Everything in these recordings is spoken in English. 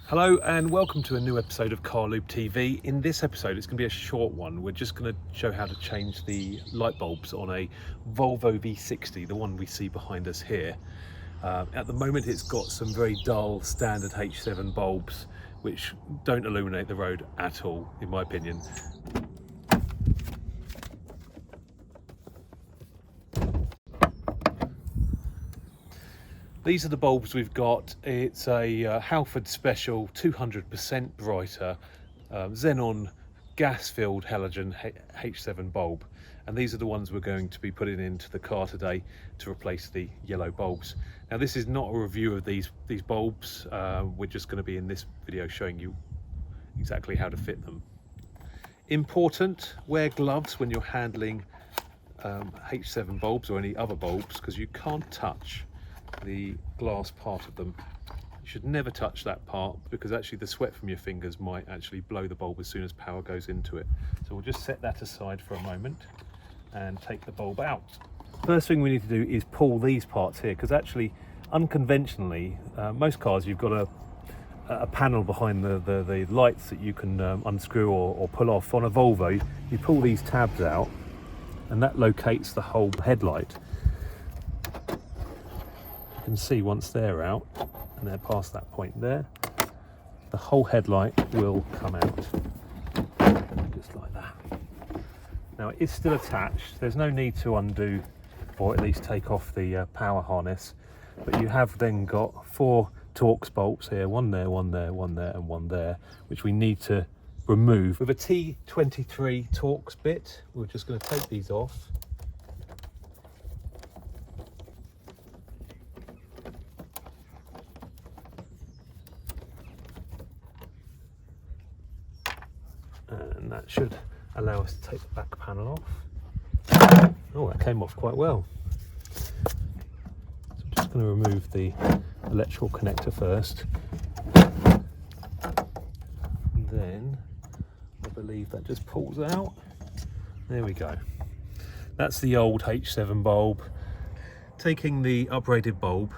Hello and welcome to a new episode of Car Loop TV. In this episode it's going to be a short one. We're just going to show how to change the light bulbs on a Volvo V60, the one we see behind us here. At the moment it's got some very dull standard H7 bulbs which don't illuminate the road at all, in my opinion. These are the bulbs we've got. It's a Halford Special 200% brighter xenon gas-filled halogen H7 bulb, and these are the ones we're going to be putting into the car today to replace the yellow bulbs. Now this is not a review of these bulbs. We're just going to be in this video showing you exactly how to fit them. Important: wear gloves when you're handling H7 bulbs or any other bulbs, because you can't touch the glass part of them. You should never touch that part, because actually the sweat from your fingers might actually blow the bulb as soon as power goes into it. So we'll just set that aside for a moment and take the bulb out. First thing we need to do is pull these parts here, because actually unconventionally most cars you've got a panel behind the lights that you can unscrew or pull off. On a Volvo you pull these tabs out and that locates the whole headlight. You can see once they're out and they're past that point there, the whole headlight will come out just like that. Now it is still attached, there's no need to undo or at least take off the power harness, but you have then got 4 Torx bolts here, one there, one there, one there and one there, which we need to remove. With a T23 Torx bit, we're just going to take these off. And that should allow us to take the back panel off. Oh, that came off quite well. So I'm just going to remove the electrical connector first. And then I believe that just pulls out. There we go. That's the old H7 bulb. Taking the upgraded bulb,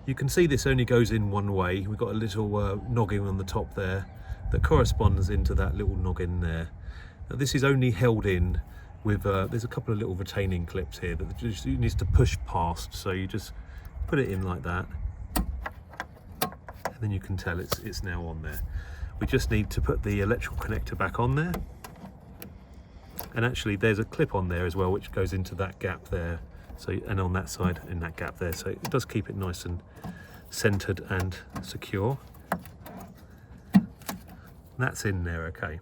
you can see this only goes in one way. We've got a little noggin on the top there that corresponds into that little noggin there. Now this is only held in with, there's a couple of little retaining clips here that just needs to push past, so you just put it in like that, and then you can tell it's now on there. We just need to put the electrical connector back on there, and actually there's a clip on there as well which goes into that gap there, so, and on that side in that gap there, so it does keep it nice and centered and secure. That's in there, okay.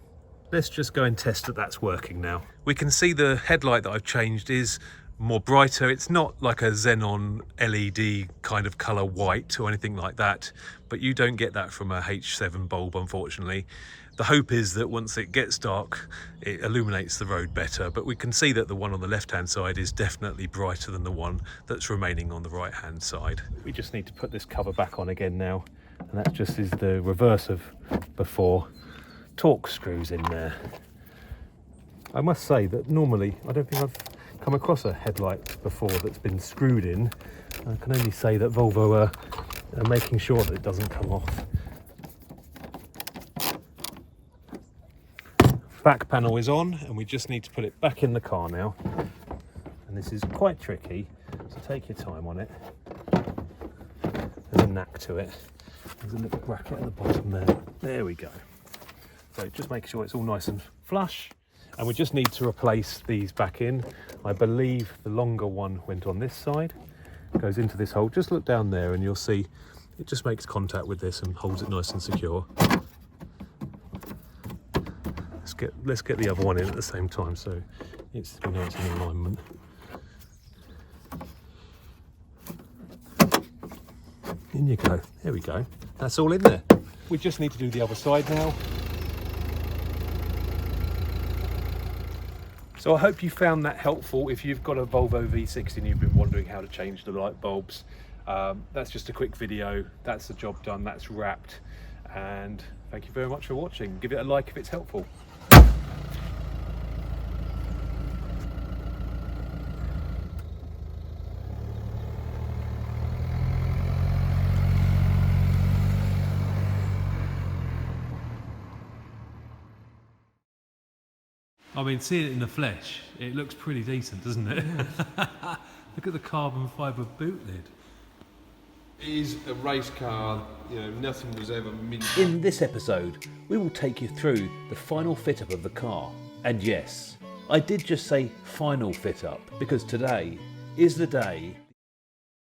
Let's just go and test that that's working now. We can see the headlight that I've changed is more brighter. It's not like a xenon LED kind of colour white or anything like that, but you don't get that from a H7 bulb, unfortunately. The hope is that once it gets dark, it illuminates the road better, but we can see that the one on the left-hand side is definitely brighter than the one that's remaining on the right-hand side. We just need to put this cover back on again now, and that just is the reverse of before. Torx screws in there. I must say that normally I don't think I've come across a headlight before that's been screwed in. I can only say that Volvo are making sure that it doesn't come off. Back panel is on and we just need to put it back in the car now, and this is quite tricky, so take your time on it. There's a knack to it. There's a little bracket at the bottom there. There we go. So just make sure it's all nice and flush, and we just need to replace these back in. I believe the longer one went on this side, goes into this hole. Just look down there and you'll see it just makes contact with this and holds it nice and secure. Let's get the other one in at the same time so it's nice in alignment. In you go. There we go. That's all in there. We just need to do the other side now. So I hope you found that helpful. If you've got a Volvo V60 and you've been wondering how to change the light bulbs, that's just a quick video. That's the job done, that's wrapped. And thank you very much for watching. Give it a like if it's helpful. I mean, seeing it in the flesh, it looks pretty decent, doesn't it? Look at the carbon fibre boot lid. It is a race car, you know, nothing was ever minted. In this episode, we will take you through the final fit-up of the car. And yes, I did just say final fit-up, because today is the day